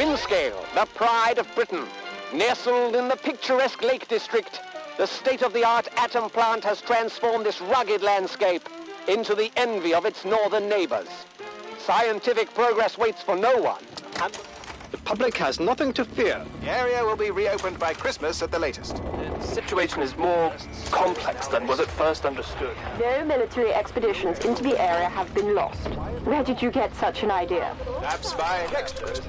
Windscale, the pride of Britain. Nestled in the picturesque Lake District, the state-of-the-art atom plant has transformed this rugged landscape into the envy of its northern neighbors. Scientific progress waits for no one, and the public has nothing to fear. The area will be reopened by Christmas at the latest. The situation is more complex than was at first understood. No military expeditions into the area have been lost. Where did you get such an idea? Perhaps by experts.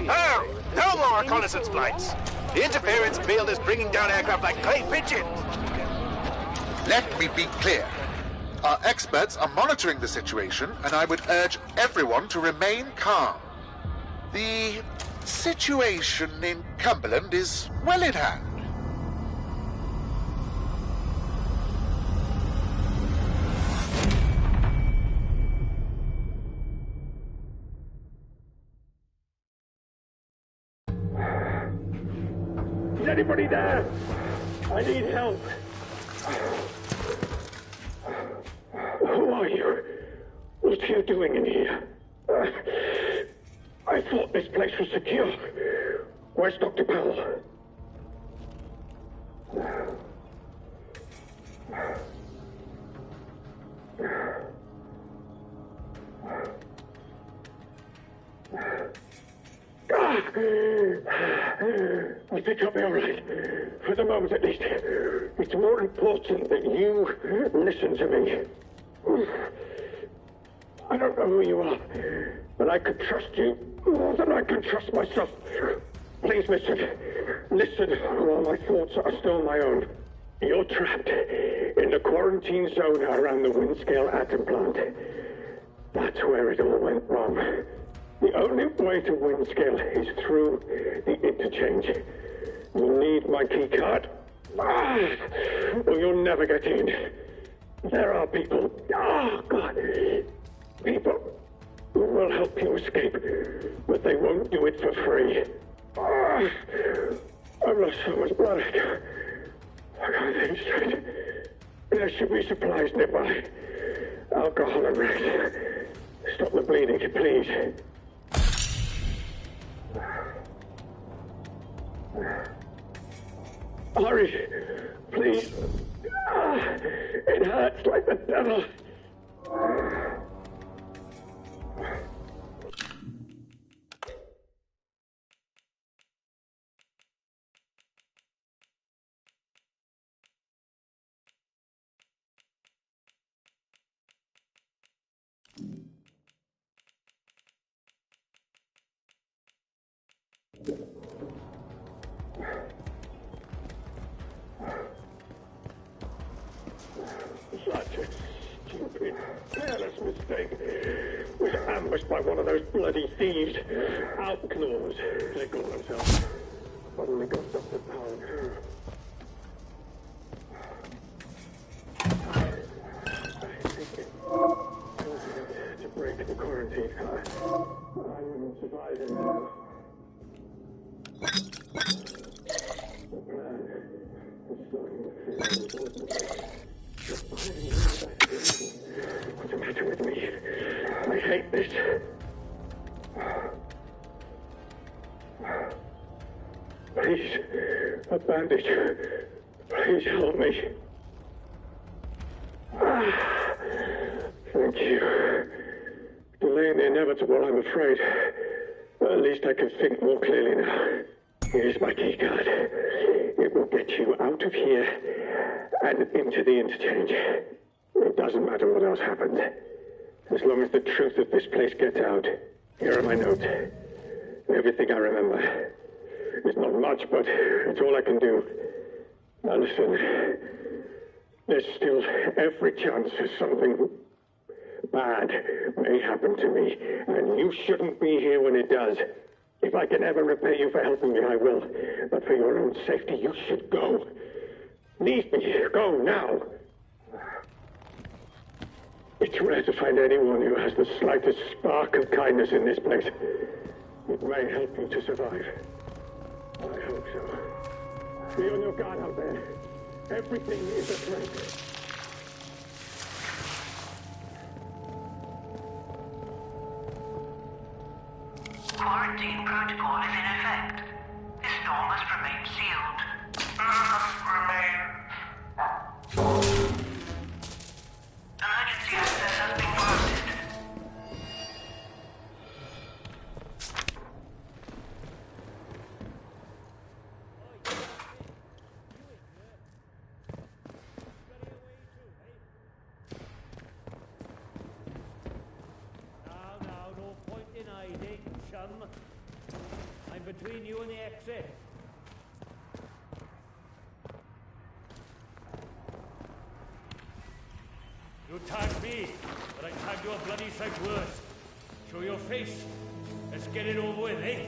Oh, no more reconnaissance flights. The interference field is bringing down aircraft like clay pigeons. Let me be clear. Our experts are monitoring the situation, and I would urge everyone to remain calm. The situation in Cumberland is well in hand. Is anybody there? I need help. Who are you? What are you doing in here? I thought this place was secure. Where's Dr. Powell? I think I'll be all right. For the moment, at least. It's more important that you listen to me. I don't know who you are, but I can trust you more than I can trust myself. Please listen. Listen while my thoughts are still my own. You're trapped in the quarantine zone around the Windscale atom plant. That's where it all went wrong. The only way to Windscale is through the interchange. You need my key card, or you'll never get in. There are people, people who will help you escape, but they won't do it for free. I've lost so much blood. I can't think straight. There should be supplies nearby. Alcohol and rest. Stop the bleeding, please. Hurry, please. It hurts like the devil. Such a stupid, careless mistake. Was ambushed by one of those bloody thieves. Outlaws, they call themselves. Suddenly got Dr. Powell too. I think it's important to break the quarantine. I'm surviving now. The plan is starting to feel important. What's the matter with me? I hate this. Please, a bandage. Please help me. Thank you. Delaying the inevitable, I'm afraid. But at least I can think more clearly now. Here's my key card. It will get you out of here and into the interchange. It doesn't matter what else happens. As long as the truth of this place gets out. Here are my notes. Everything I remember. It's not much, but it's all I can do. Now listen. There's still every chance that something bad may happen to me, and you shouldn't be here when it does. If I can ever repay you for helping me, I will. But for your own safety, you should go. Leave me. Go now. It's rare to find anyone who has the slightest spark of kindness in this place. It may help you to survive. I hope so. Be on your guard out there. Everything is a threat. Quarantine protocol is in effect. This door must remain sealed. Emergency access has been granted. Now, no point in hiding, chum. I'm between you and the exit. You tagged me, but I tagged you a bloody sight worse. Show your face. Let's get it over with, eh?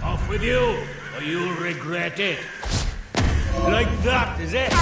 Off with you, or you'll regret it. Like that, is it?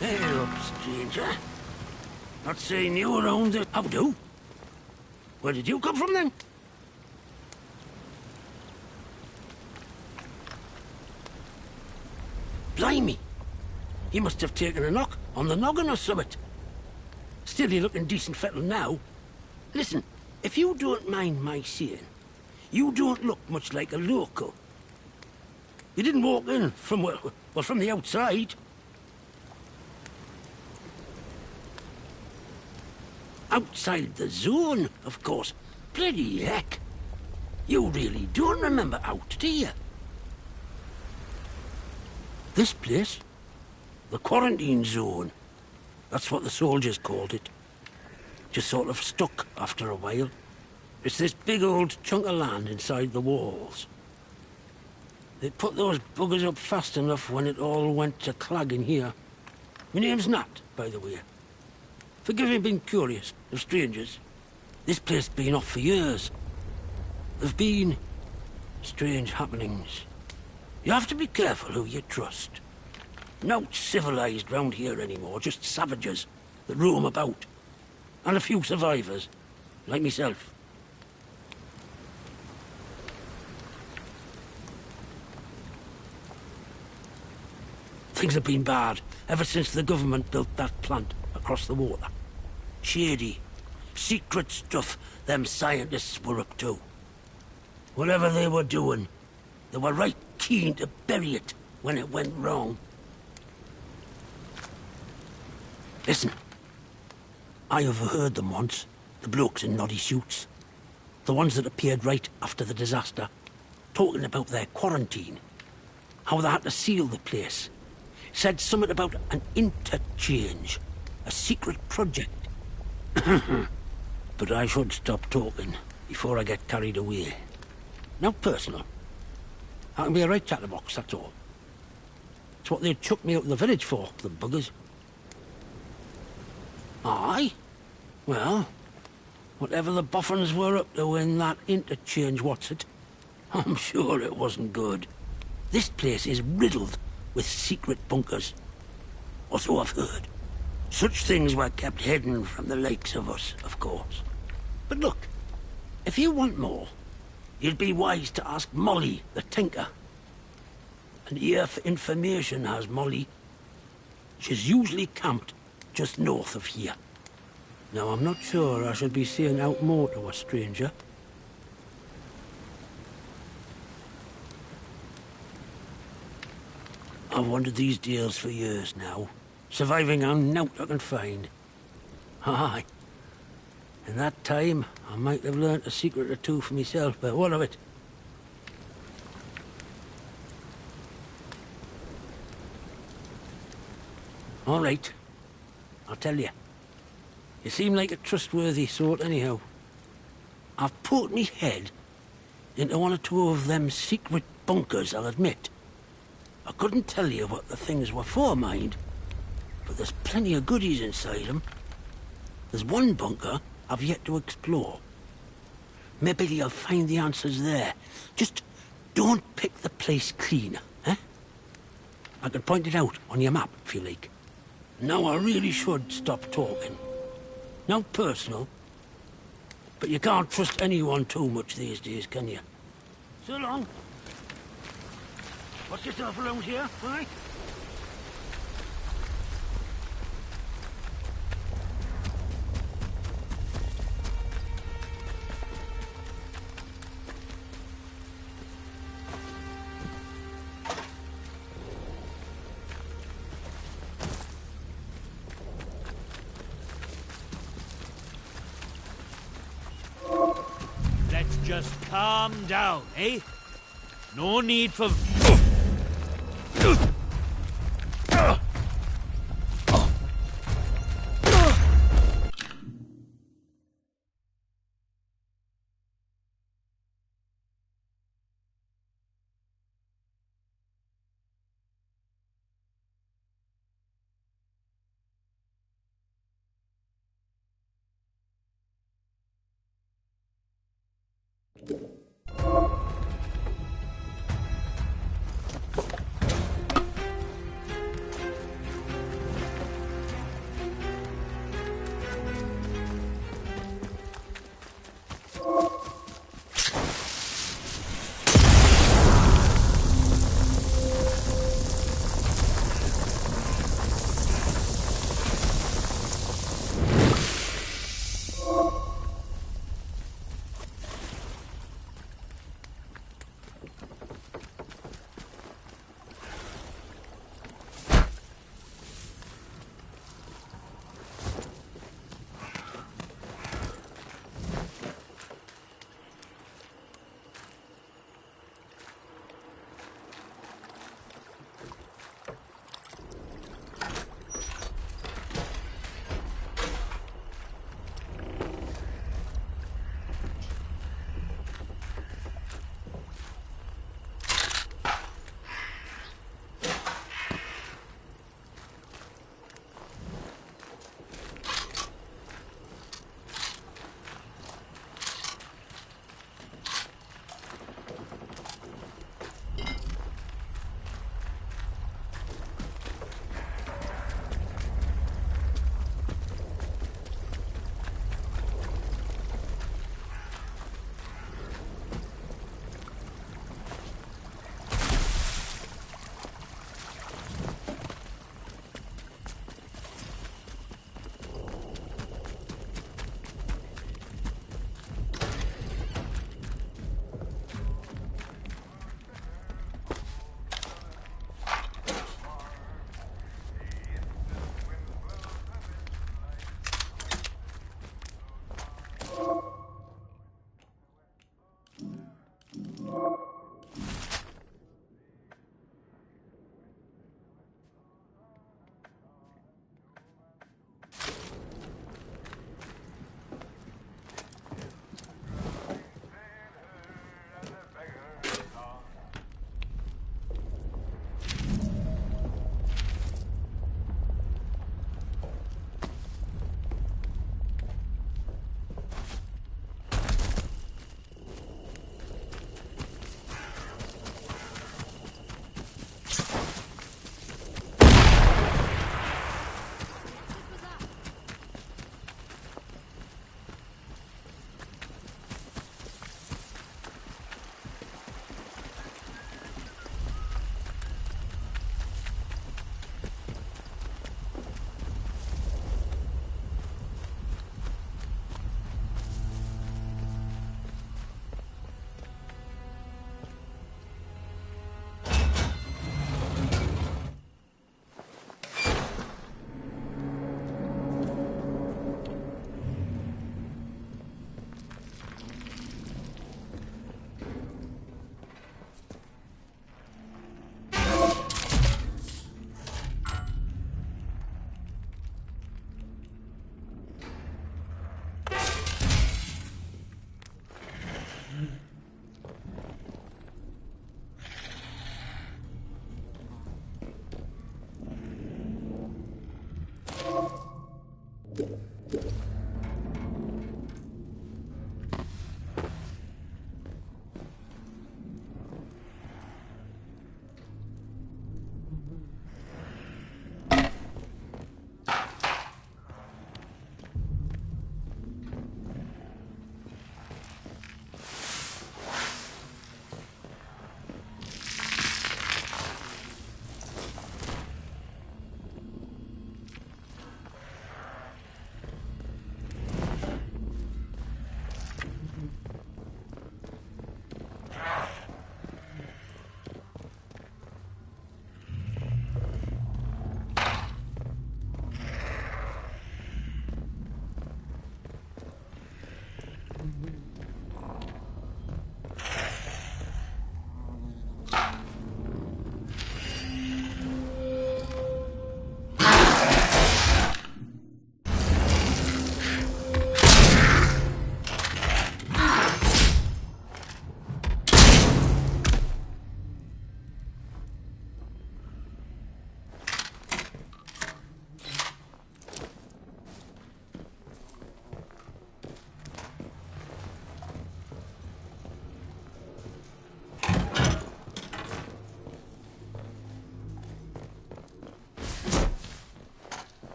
Hey up, stranger. Not saying you were around the... How do? Where did you come from, then? Blimey! He must have taken a knock on the noggin or something. Still, you're looking decent fettle now. Listen, if you don't mind my saying, you don't look much like a local. You didn't walk in from, well, from the outside. Outside the zone, of course. Bloody heck. You really don't remember out, do you? This place? The quarantine zone. That's what the soldiers called it. Just sort of stuck after a while. It's this big old chunk of land inside the walls. They put those buggers up fast enough when it all went to clag in here. My name's Nat, by the way. Forgive me being curious of strangers. This place has been off for years. There've been strange happenings. You have to be careful who you trust. Not civilized round here anymore, just savages that roam about. And a few survivors, like myself. Things have been bad ever since the government built that plant across the water. Shady, secret stuff them scientists were up to. Whatever they were doing, they were right keen to bury it when it went wrong. Listen, I overheard them once, the blokes in noddy suits. The ones that appeared right after the disaster, talking about their quarantine. How they had to seal the place. Said something about an interchange, a secret project. But I should stop talking before I get carried away. Now personal. I can be a right chatterbox, that's all. It's what they'd chuck me out of the village for, the buggers. Aye? Well, whatever the boffins were up to in that interchange, what's it? I'm sure it wasn't good. This place is riddled with secret bunkers. Or so I've heard. Such things were kept hidden from the likes of us, of course. But look, if you want more, you'd be wise to ask Molly, the tinker. An ear for information has Molly. She's usually camped just north of here. Now, I'm not sure I should be saying out more to a stranger. I've wanted these deals for years now, surviving on naught I can find. Aye. In that time, I might have learnt a secret or two for myself, but what of it? All right. I'll tell you. You seem like a trustworthy sort anyhow. I've put me head into one or two of them secret bunkers, I'll admit. I couldn't tell you what the things were for, mind, but there's plenty of goodies inside them. There's one bunker I've yet to explore. Maybe you'll find the answers there. Just don't pick the place clean, eh? I could point it out on your map, if you like. Now I really should stop talking. Now personal, but you can't trust anyone too much these days, can you? So long. Watch yourself around here, all right? Let's just calm down, eh? No need for...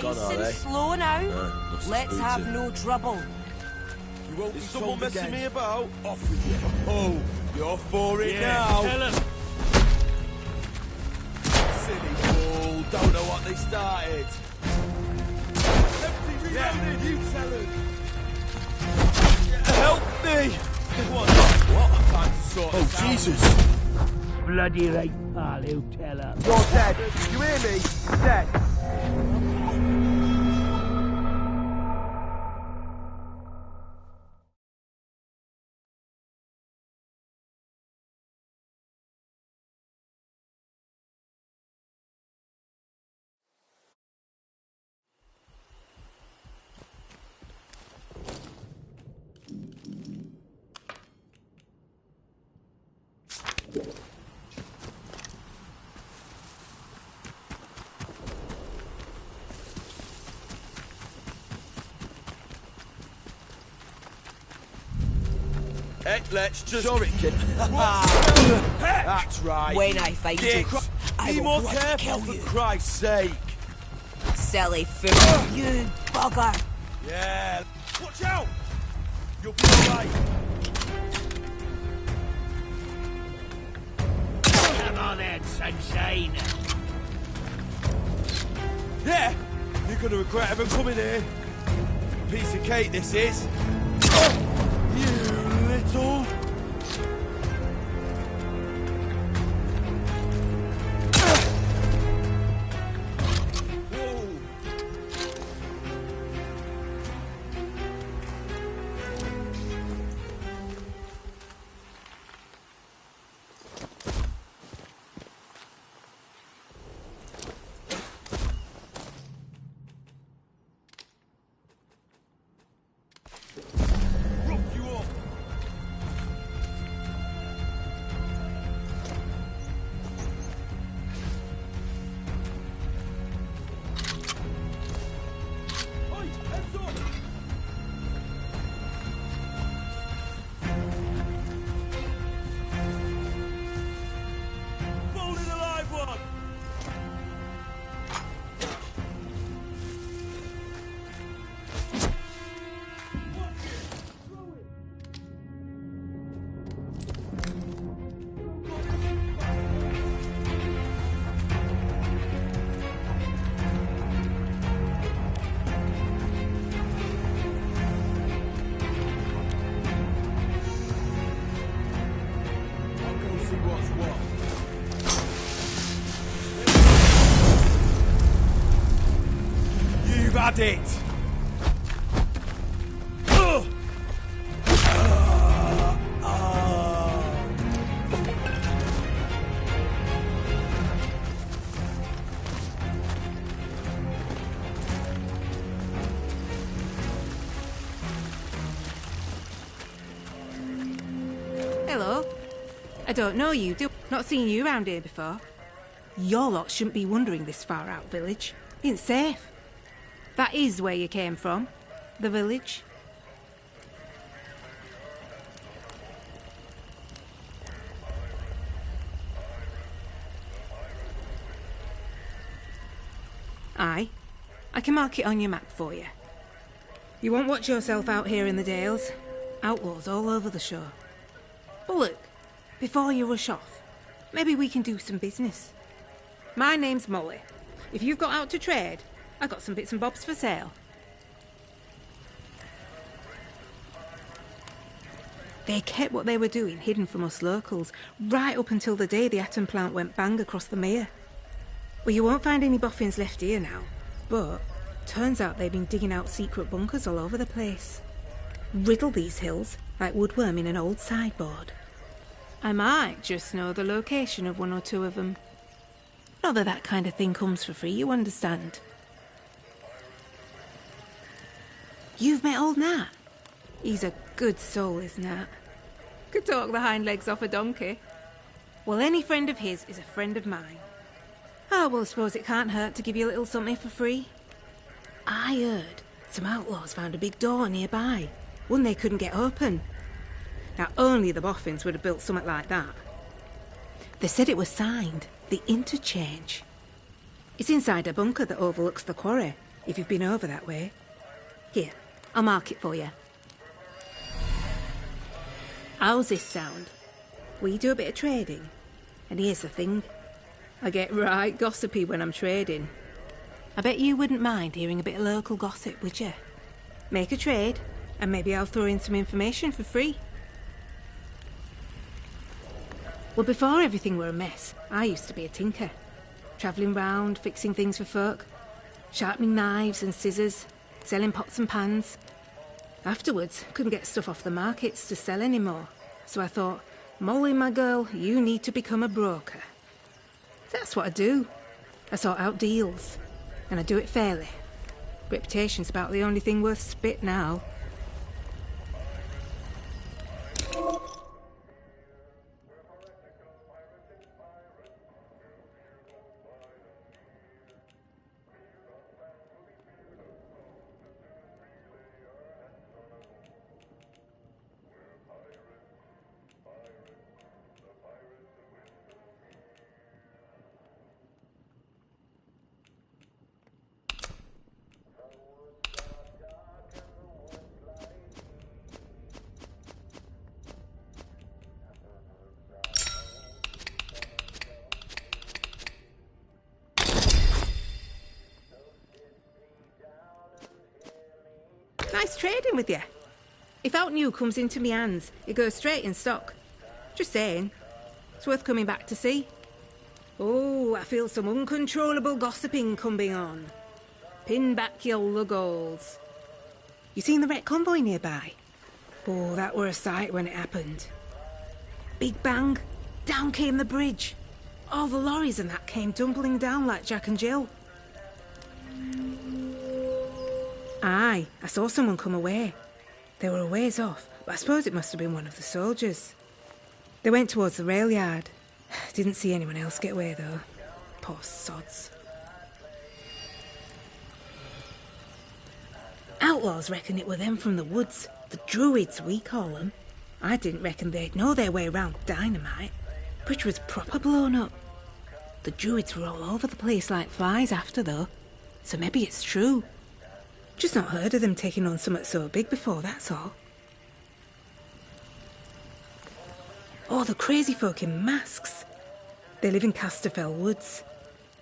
Nice and slow now. Let's have no trouble. You won't Is someone messing me about? Off with you. Oh, you're for it now. Tell him. Silly fool. Don't know what they started. Empty reloaded. Yeah, you tell him. Help me. What? Time to sort this out. Jesus. Bloody right, pal, you tell her. You're dead. You hear me? Dead. Let's just... That's right. When I find you, I Be will more careful, kill for you. Christ's sake. Silly fool. You bugger. Yeah. Watch out! You'll be alright. Come on then, sunshine. Yeah? You're gonna regret having coming here. Piece of cake this is. You little... You've had it! Hello. I don't know you, not seen you around here before. Your lot shouldn't be wandering this far out village. It's safe. That is where you came from, the village. Aye. I can mark it on your map for you. You won't watch yourself out here in the Dales. Outlaws all over the shore. But look, before you rush off, maybe we can do some business. My name's Molly. If you've got out to trade, I got some bits and bobs for sale. They kept what they were doing hidden from us locals, right up until the day the atom plant went bang across the mere. Well, you won't find any boffins left here now, but turns out they've been digging out secret bunkers all over the place. Riddle these hills like woodworm in an old sideboard. I might just know the location of one or two of them. Not that that kind of thing comes for free, you understand. You've met old Nat. He's a good soul, is Nat. Could talk the hind legs off a donkey. Well, any friend of his is a friend of mine. Oh, well, I suppose it can't hurt to give you a little something for free. I heard some outlaws found a big door nearby, one they couldn't get open. Now, only the boffins would have built something like that. They said it was signed, the Interchange. It's inside a bunker that overlooks the quarry, if you've been over that way. Here, I'll mark it for you. How's this sound? We do a bit of trading. And here's the thing. I get right gossipy when I'm trading. I bet you wouldn't mind hearing a bit of local gossip, would you? Make a trade, and maybe I'll throw in some information for free. Well, before everything were a mess, I used to be a tinker. Travelling round, fixing things for folk. Sharpening knives and scissors, selling pots and pans. Afterwards, couldn't get stuff off the markets to sell anymore. So I thought, Molly, my girl, you need to become a broker. That's what I do. I sort out deals. And I do it fairly. Reputation's about the only thing worth spit now. Nice trading with you. If out new comes into me hands, it goes straight in stock. Just saying. It's worth coming back to see. Oh, I feel some uncontrollable gossiping coming on. Pin back your lugholes. You seen the wrecked convoy nearby? Oh, that were a sight when it happened. Big bang, down came the bridge. All the lorries and that came tumbling down like Jack and Jill. Aye, I saw someone come away. They were a ways off, but I suppose it must have been one of the soldiers. They went towards the rail yard. Didn't see anyone else get away, though. Poor sods. Outlaws reckon it were them from the woods. The druids, we call them. I didn't reckon they'd know their way round dynamite. Bridge was proper blown up. The druids were all over the place like flies after, though. So maybe it's true. Just not heard of them taking on something so big before, that's all. Oh, the crazy folk in masks. They live in Casterfell Woods.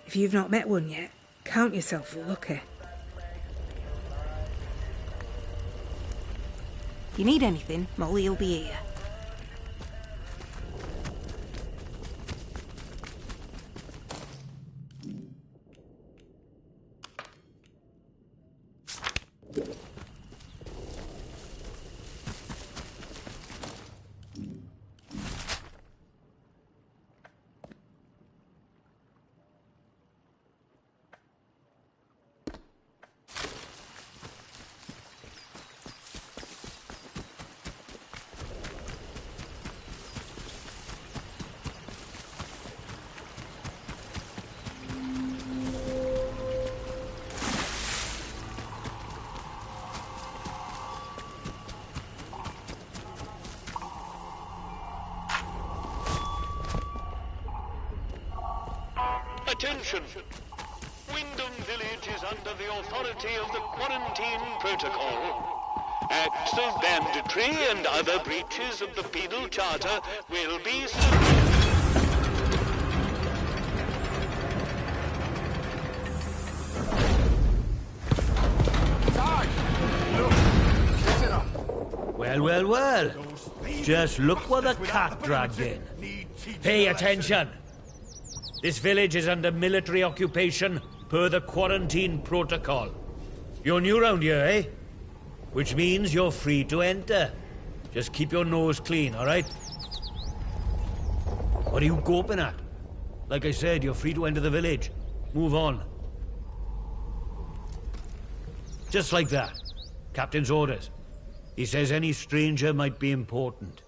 If you've not met one yet, count yourself lucky. You need anything, Molly will be here. Attention! Wyndham Village is under the authority of the Quarantine Protocol. Acts of banditry and other breaches of the Penal Charter will be Well. Just look what the cat dragged in. Pay attention. This village is under military occupation per the Quarantine Protocol. You're new round here, eh? Which means you're free to enter. Just keep your nose clean, all right? What are you gawping at? Like I said, you're free to enter the village. Move on. Just like that. Captain's orders. He says any stranger might be important.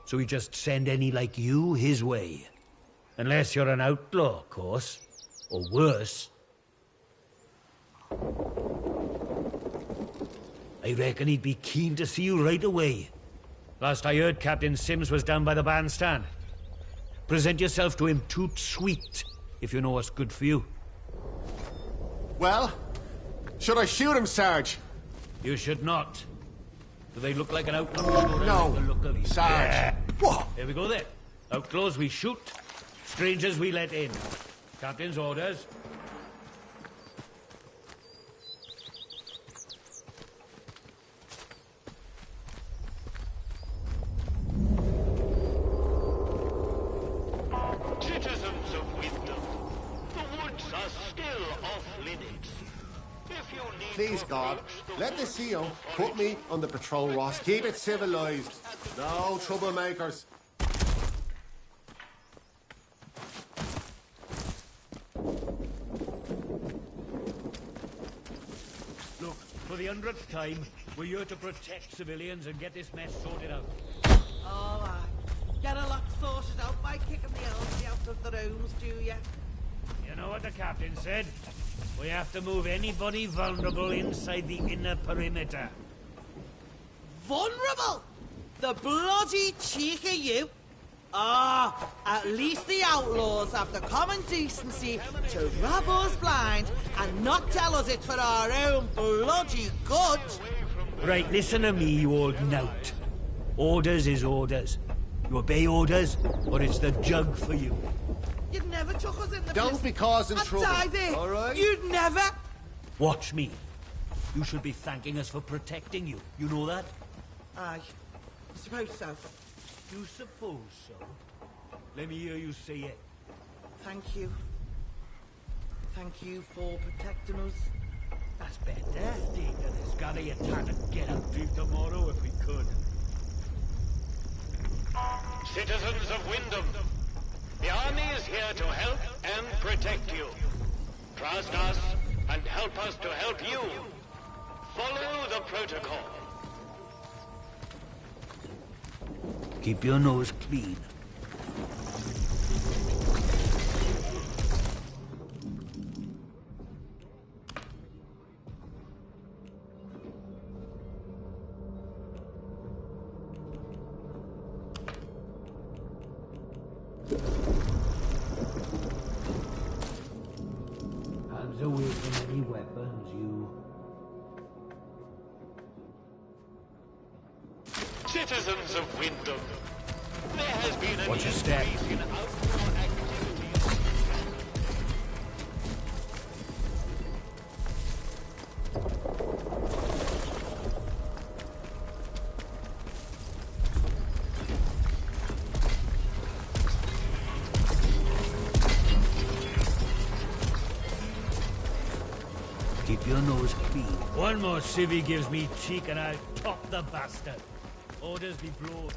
So we just send any like you his way. Unless you're an outlaw, of course. Or worse. I reckon he'd be keen to see you right away. Last I heard, Captain Sims was down by the bandstand. Present yourself to him toot sweet, if you know what's good for you. Well, Should I shoot him, Sarge? You should not. Do they look like an outlaw? No. Like the look of you? Sarge. Yeah. What? Here we go then. Outlaws we shoot, strangers we let in. Captain's orders. Citizens of Wyndham, the woods are still off limits. If you need Please, to God, approach the let the CO put me on the patrol, Ross. Keep it civilized. No troublemakers. Look, for the 100th time, we're here to protect civilians and get this mess sorted out. All right. Get a lot sorted out by kicking the elderly out of the rooms, do ya? You know what the captain said? We have to move anybody vulnerable inside the inner perimeter. Vulnerable? The bloody cheek of you! Ah, at least the outlaws have the common decency to rub us blind and not tell us it's for our own bloody good. Right, listen to me, you old knout. Orders is orders. You obey orders, or it's the jug for you. You'd never took us in the Don't be causing trouble, die there. all right? You'd never. Watch me. You should be thanking us for protecting you. You know that? Aye, I suppose so. You suppose so? Let me hear you say it. Thank you. Thank you for protecting us. That's better. Take this gather your time and get out leave tomorrow if we could. Citizens of Wyndham, the army is here to help and protect you. Trust us and help us to help you. Follow the protocol. Keep your nose clean. Hands away from any weapons, you. Citizens of Wyndham, there has been an Watch your step. increase in outdoor activities. Keep your nose clean. One more civvy gives me cheek and I'll top the bastard. Orders be blown.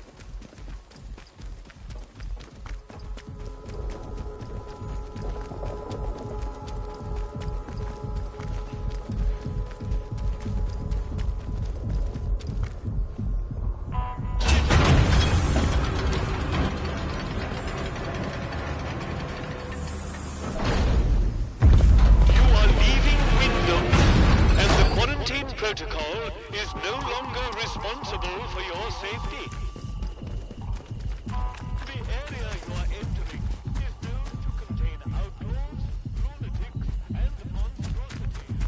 Protocol is no longer responsible for your safety. The area you are entering is known to contain outlaws, lunatics, and monstrosities.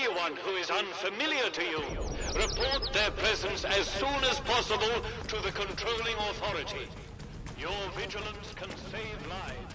anyone who is unfamiliar to you, report their presence as soon as possible to the controlling authority. Your vigilance can save lives.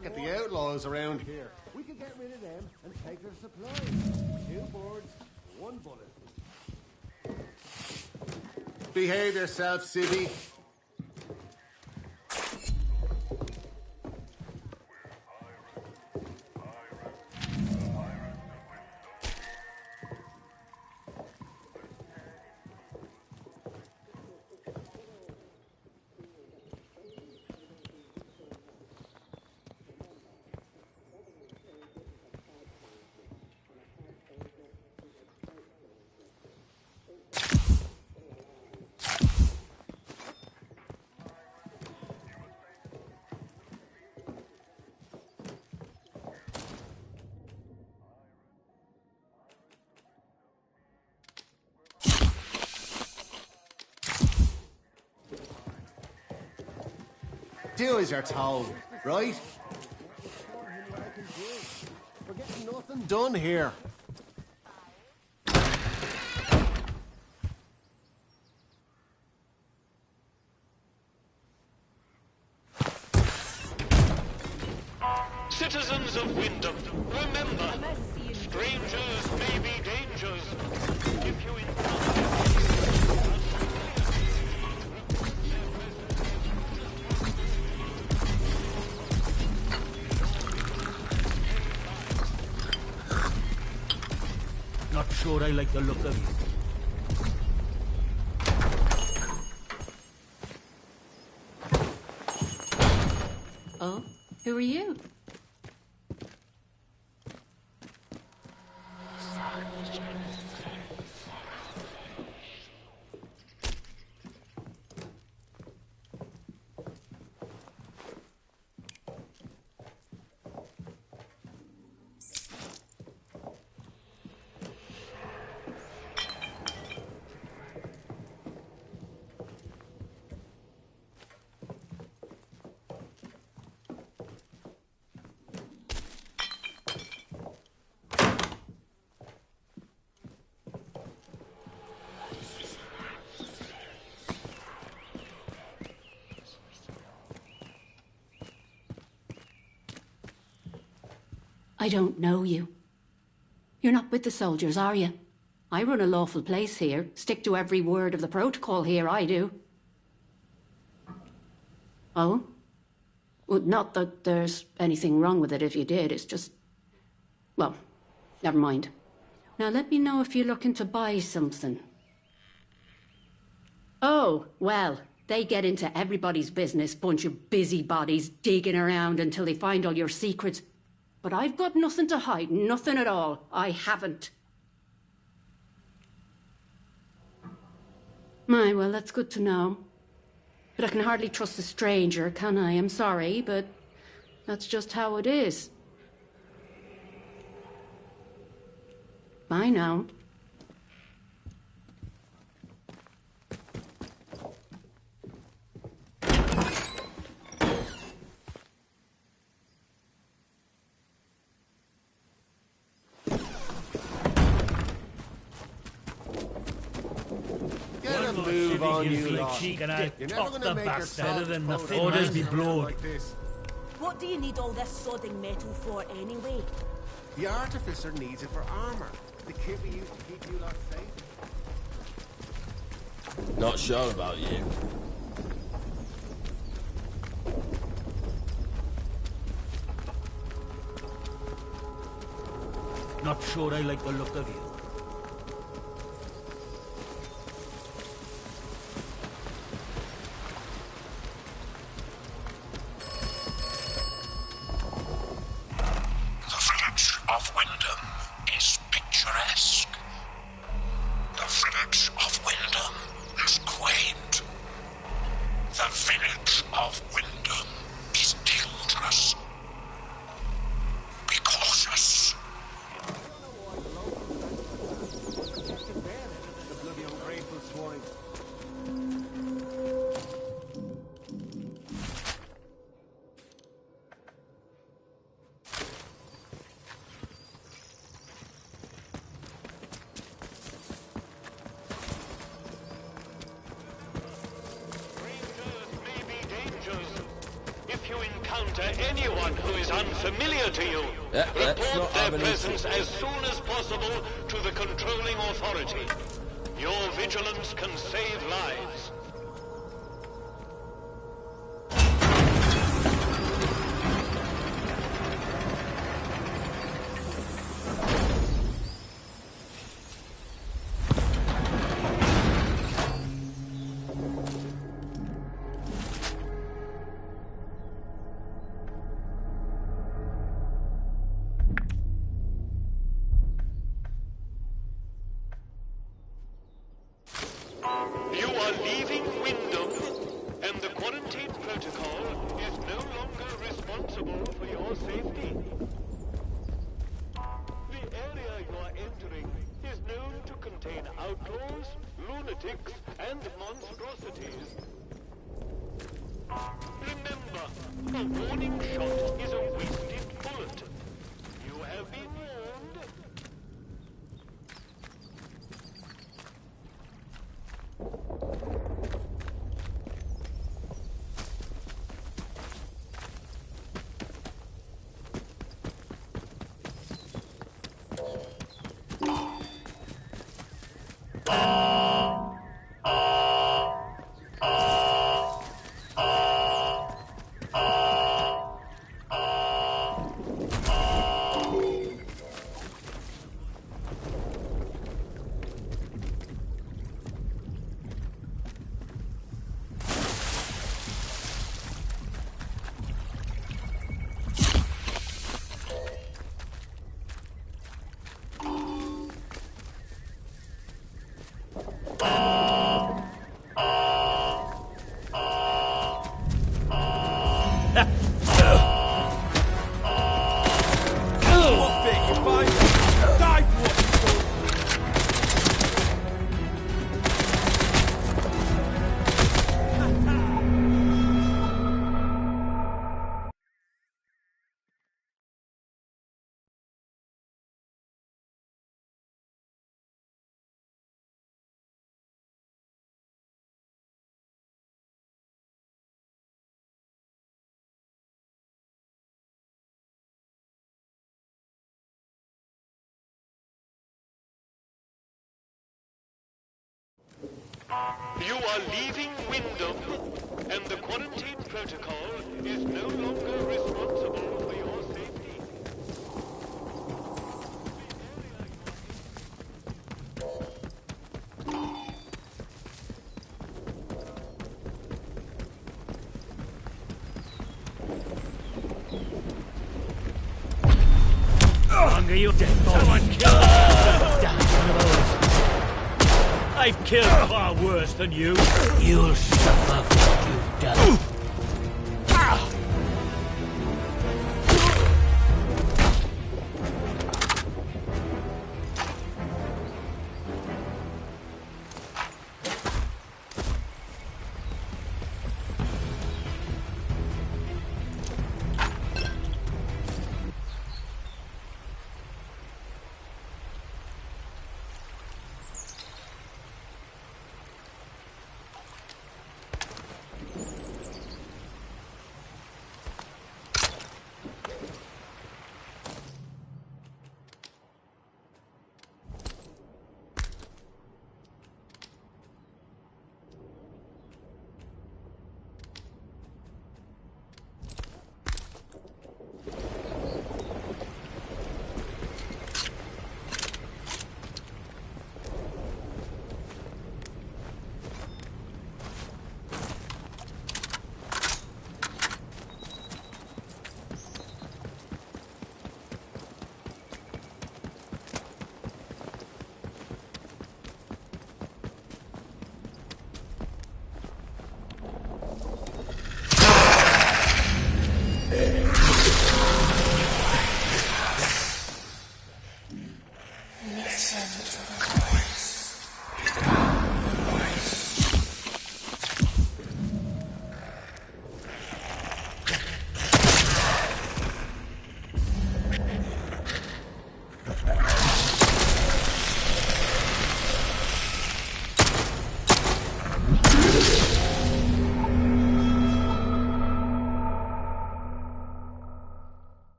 Get the outlaws around here. We could get rid of them and take their supplies. 2 boards, 1 bullet. Behave yourself, civvy. Do as you're told, right? We're getting nothing done here. Citizens of Wyndham, remember, strangers may be dangers. If you Not sure I like the look of you. Oh, who are you? I don't know you. You're not with the soldiers, are you? I run a lawful place here. Stick to every word of the protocol here, I do. Oh? Well, not that there's anything wrong with it if you did, it's just... Well, never mind. Now let me know if you're looking to buy something. Oh, well, they get into everybody's business, bunch of busybodies digging around until they find all your secrets. But I've got nothing to hide, nothing at all. I haven't. My, well, that's good to know. But I can hardly trust a stranger, can I? I'm sorry, but that's just how it is. Bye now. Move on, you lot. And I'll top the bastard. Better than nothing. Orders be blowed. Like this. What do you need all this sodding metal for anyway? The artificer needs it for armor. The kit we used to keep you lot safe. Not sure about you. Not sure I like the look of you. The village of Wyndham is picturesque. The village of Wyndham is quaint. The village of Wyndham is dangerous. Be cautious. The bloody ungrateful swine. If you encounter anyone who is unfamiliar to you, Let's report not their have an presence as soon as possible to the controlling authority. Your vigilance can save lives. You are leaving Wyndham, and the quarantine protocol is no longer responsible for your safety. The area you are entering is known to contain outlaws, lunatics, and monstrosities. Remember, a warning shot is a wasted bullet. You have been warned. You are leaving Wyndham, and the quarantine protocol is no longer responsible for your safety. Longer you dead. Someone kill him. Damn one of those. I've killed far worse than you. You'll suffer for what you've done.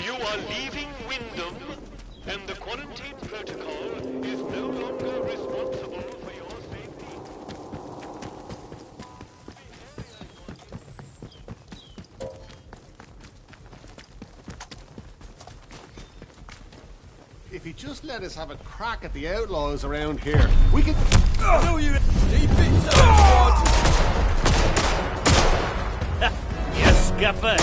You are leaving Wyndham, and the quarantine protocol is no longer responsible for your safety. If you just let us have a crack at the outlaws around here, we could... No, you deep inside. Yes, Scupper.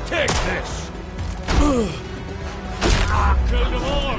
Take this. Kill them all.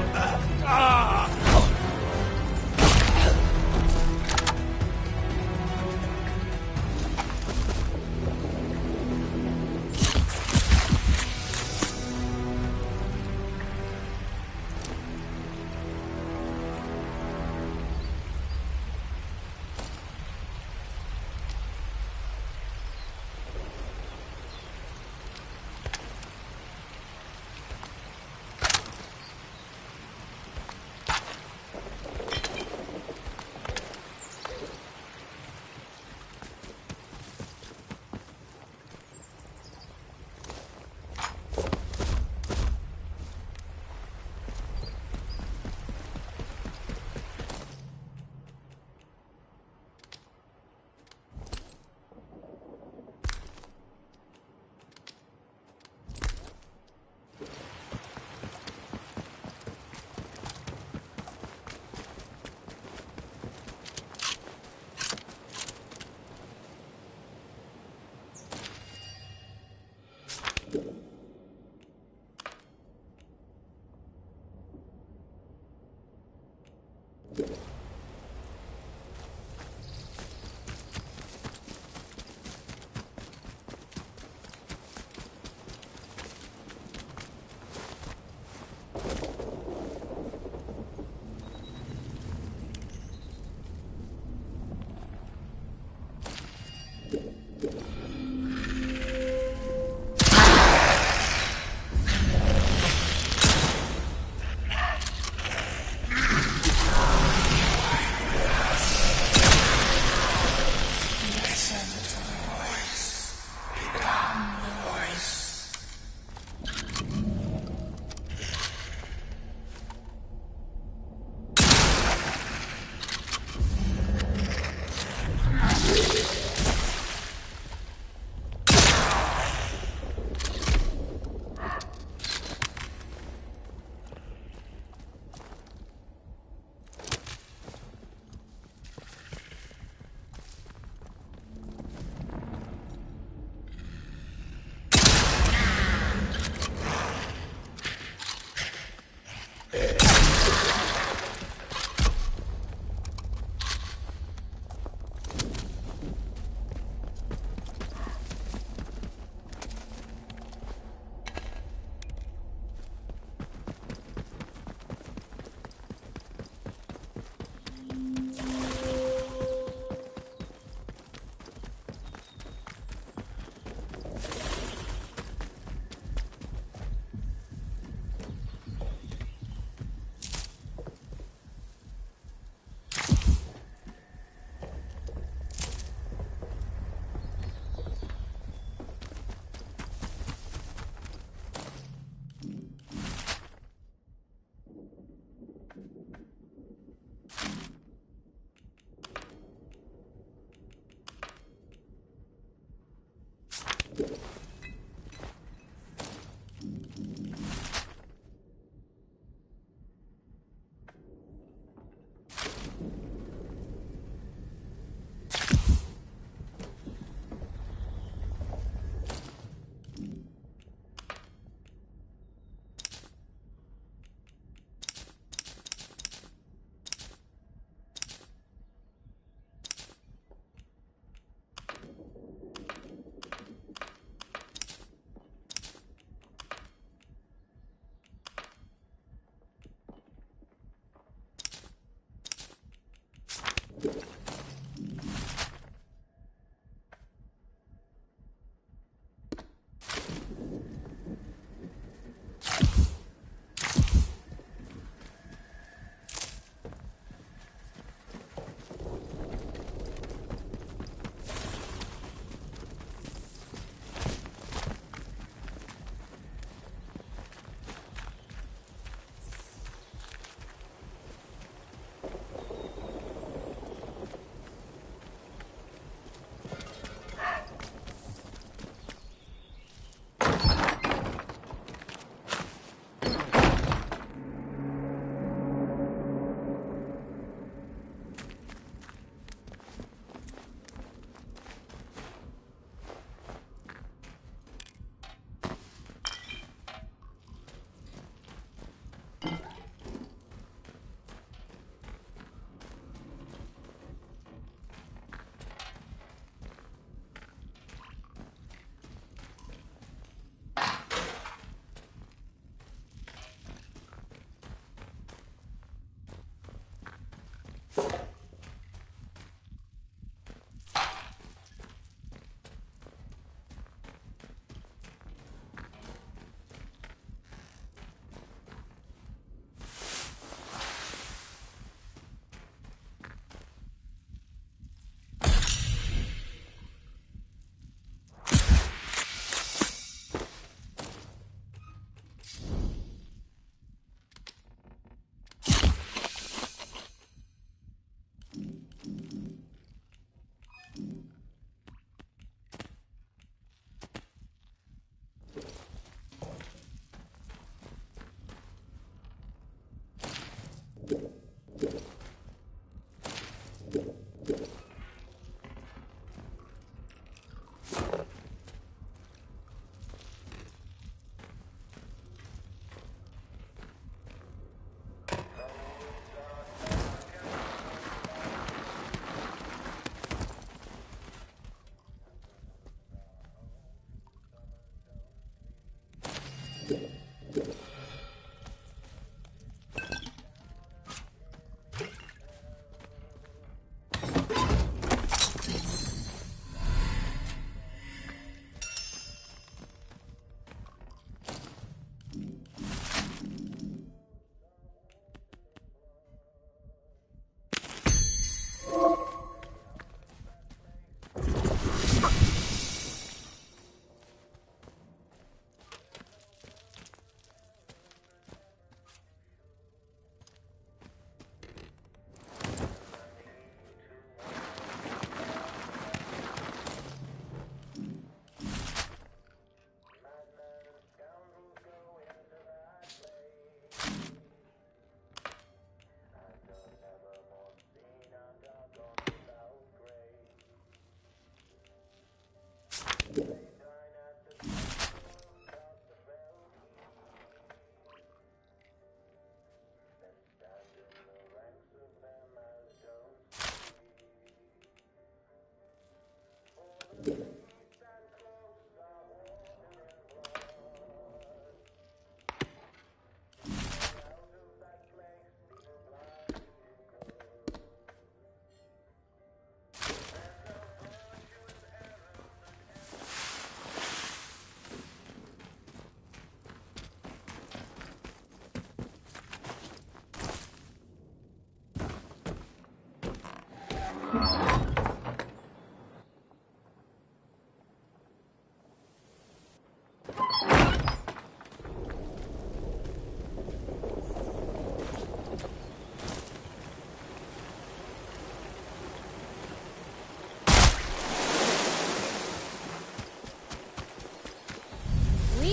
We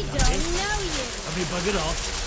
don't know you. Have you buggered off?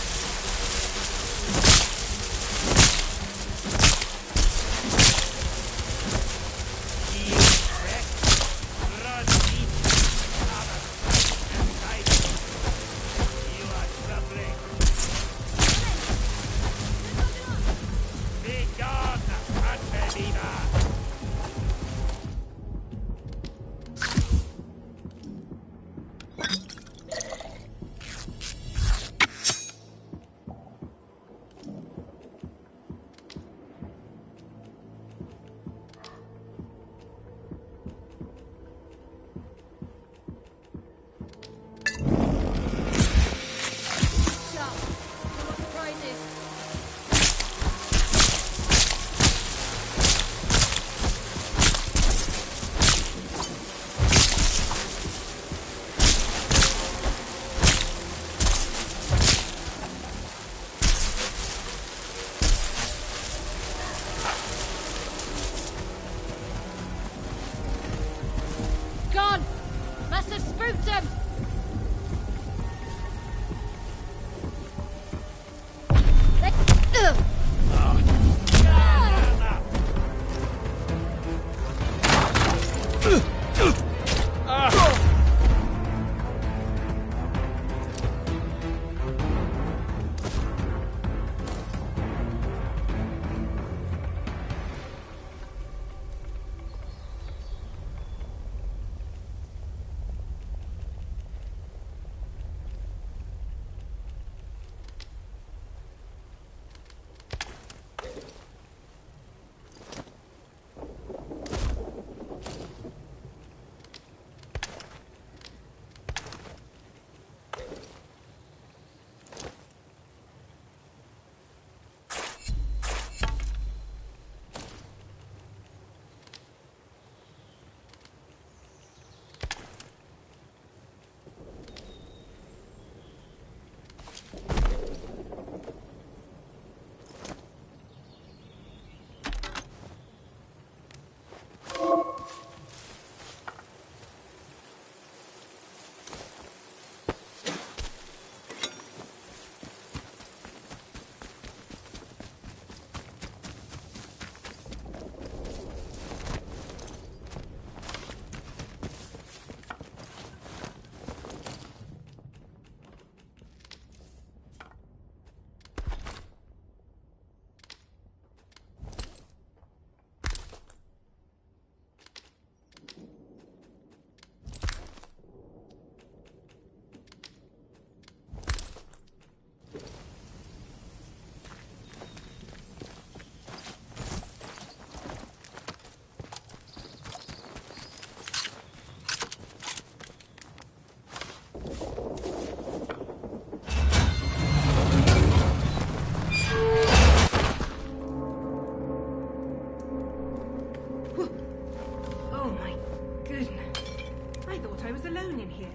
Gone! Must have spooked him! Ugh. alone in here.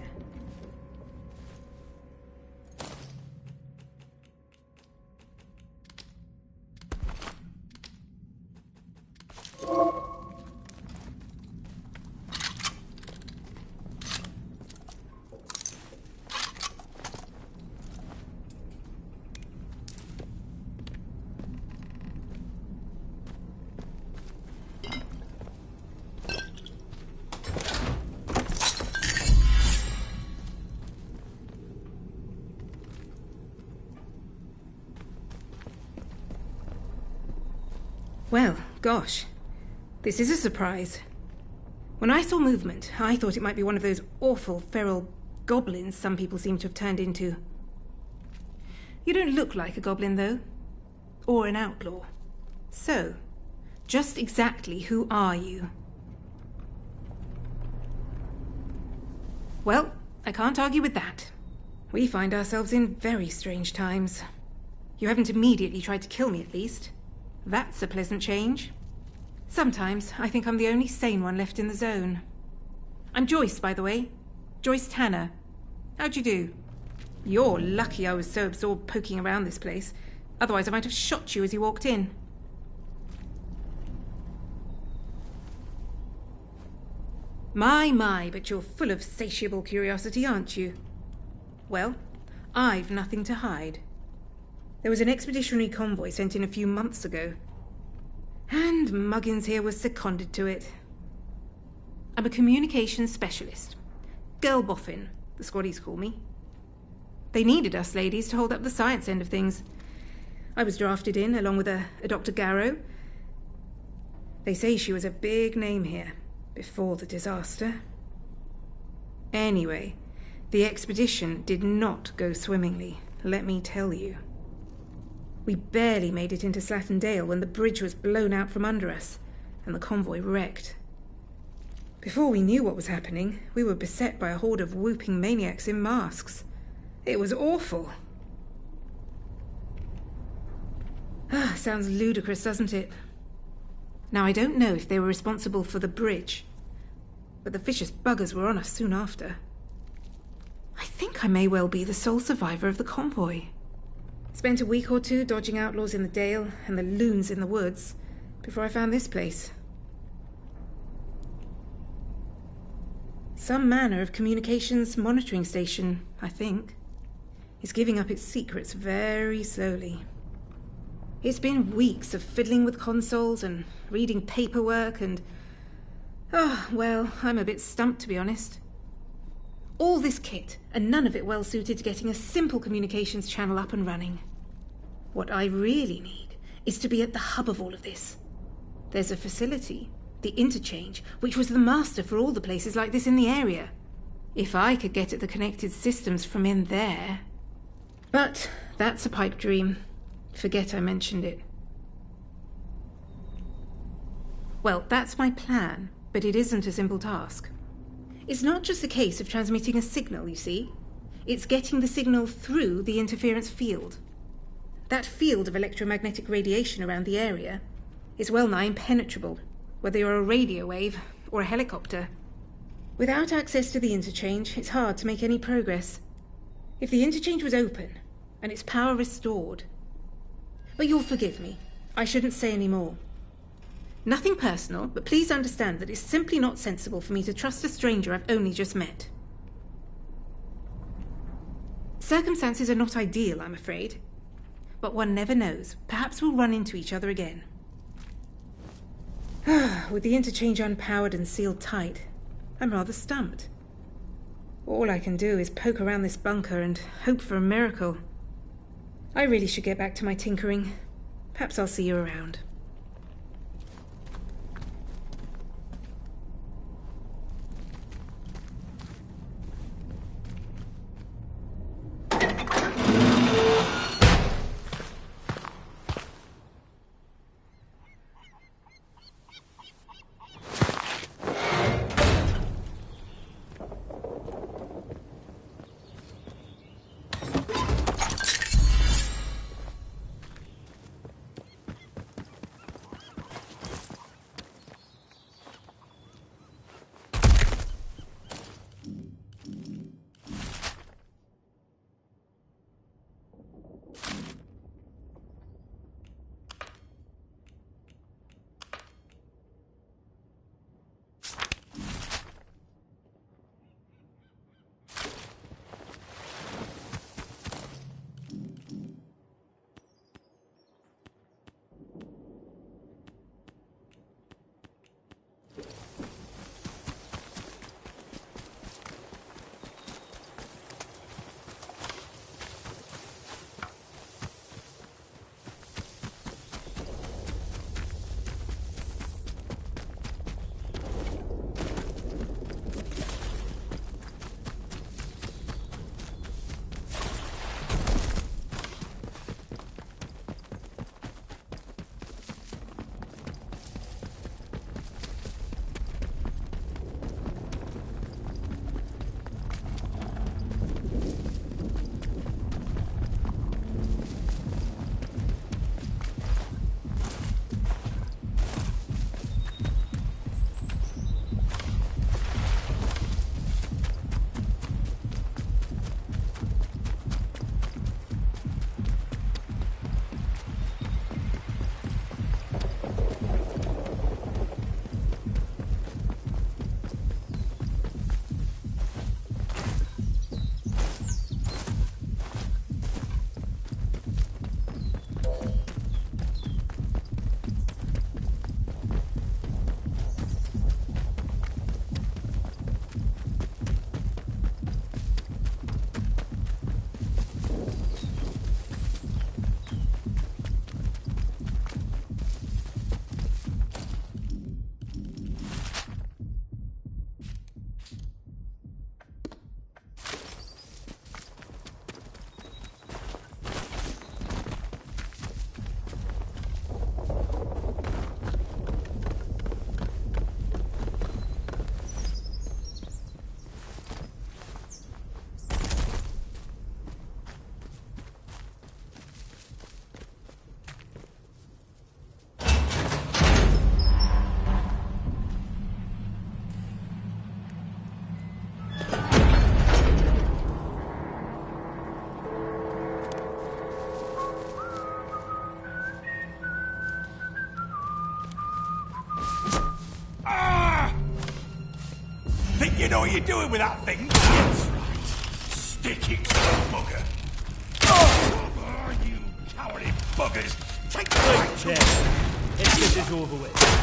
Well, gosh, this is a surprise. When I saw movement, I thought it might be one of those awful feral goblins some people seem to have turned into. You don't look like a goblin, though, or an outlaw. So, just exactly who are you? Well, I can't argue with that. We find ourselves in very strange times. You haven't immediately tried to kill me, at least. That's a pleasant change. Sometimes I think I'm the only sane one left in the zone. I'm Joyce, by the way. Joyce Tanner. How'd you do? You're lucky I was so absorbed poking around this place. Otherwise I might have shot you as you walked in. My, but you're full of satiable curiosity, aren't you? Well, I've nothing to hide. There was an expeditionary convoy sent in a few months ago. And Muggins here was seconded to it. I'm a communications specialist. Girl boffin, the squaddies call me. They needed us ladies to hold up the science end of things. I was drafted in, along with a Dr. Garrow. They say she was a big name here, before the disaster. Anyway, the expedition did not go swimmingly, let me tell you. We barely made it into Slatendale when the bridge was blown out from under us, and the convoy wrecked. Before we knew what was happening, we were beset by a horde of whooping maniacs in masks. It was awful. Sounds ludicrous, doesn't it? Now, I don't know if they were responsible for the bridge, but the vicious buggers were on us soon after. I think I may well be the sole survivor of the convoy. Spent a week or two dodging outlaws in the Dale and the loons in the woods before I found this place. Some manner of communications monitoring station, I think. It's giving up its secrets very slowly. It's been weeks of fiddling with consoles and reading paperwork and... well, I'm a bit stumped, to be honest. All this kit, and none of it well suited to getting a simple communications channel up and running. What I really need is to be at the hub of all of this. There's a facility, the Interchange, which was the master for all the places like this in the area. If I could get at the connected systems from in there... But that's a pipe dream. Forget I mentioned it. Well, that's my plan, but it isn't a simple task. It's not just a case of transmitting a signal, you see. It's getting the signal through the interference field. That field of electromagnetic radiation around the area is well nigh impenetrable, whether you're a radio wave or a helicopter. Without access to the interchange, it's hard to make any progress. If the interchange was open and its power restored... But you'll forgive me. I shouldn't say any more. Nothing personal, but please understand that it's simply not sensible for me to trust a stranger I've only just met. Circumstances are not ideal, I'm afraid. But one never knows. Perhaps we'll run into each other again. With the interchange unpowered and sealed tight, I'm rather stumped. All I can do is poke around this bunker and hope for a miracle. I really should get back to my tinkering. Perhaps I'll see you around. what you're doing with that thing? That's right. Stick it, bugger. Oh, you cowardly buggers. Take the right There. Let's get this over with.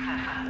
processor.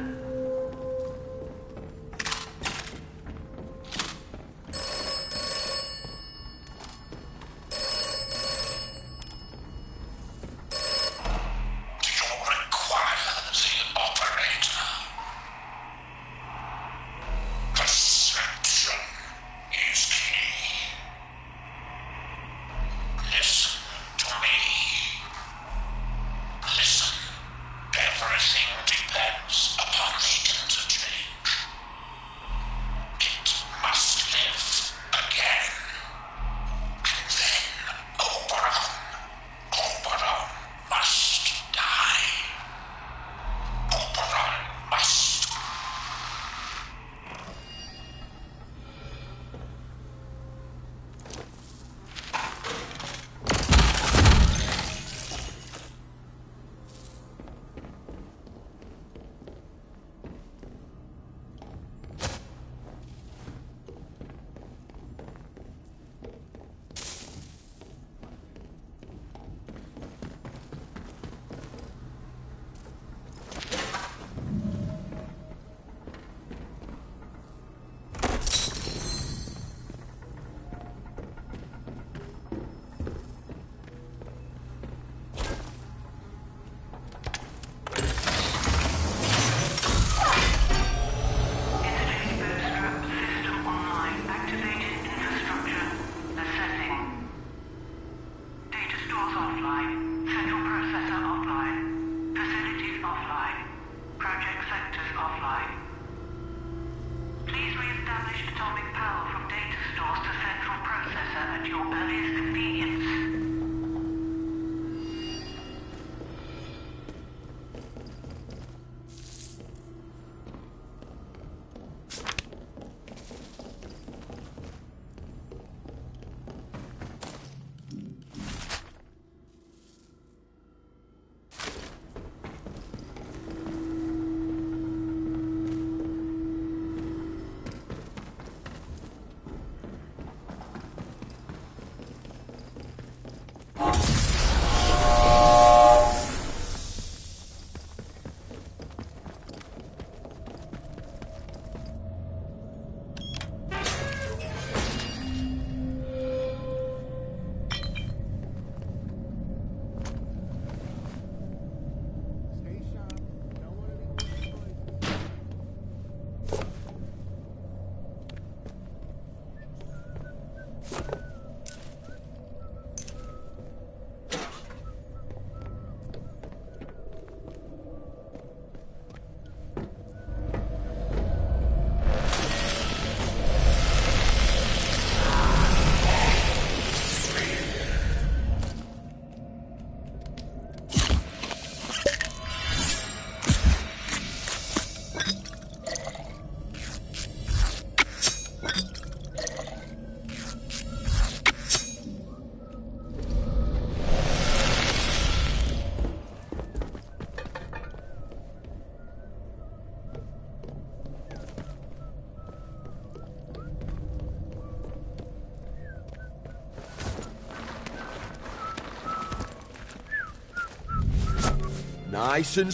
Nice and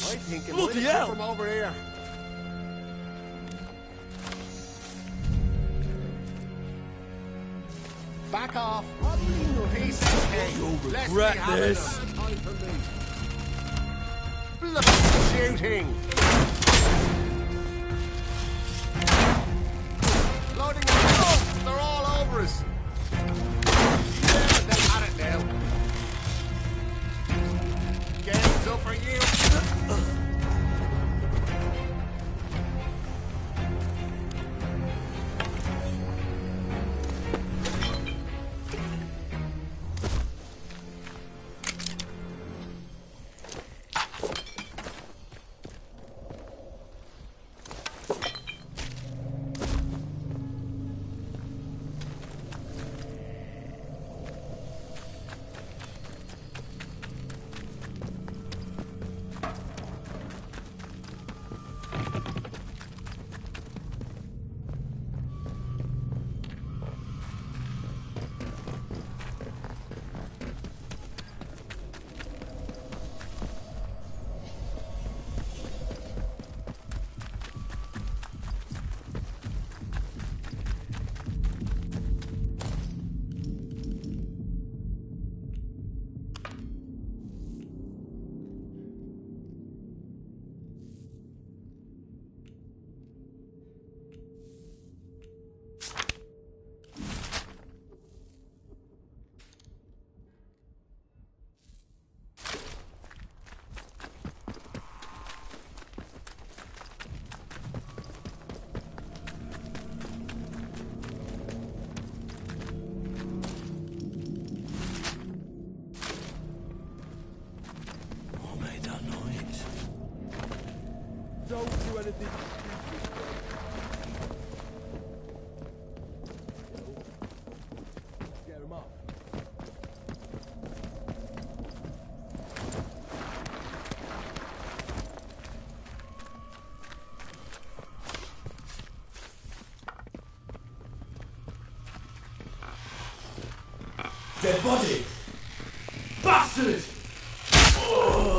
bloody hell! From over here. Back off. Piece of cake. You'll Let's regret be having this. them. Time for me. Bloody shooting. Loading up. Oh, they're all over us. Yeah, they've had it now. Game's up for you. Don't do anything stupid. Get him up. Dead body! Bastard! Oh.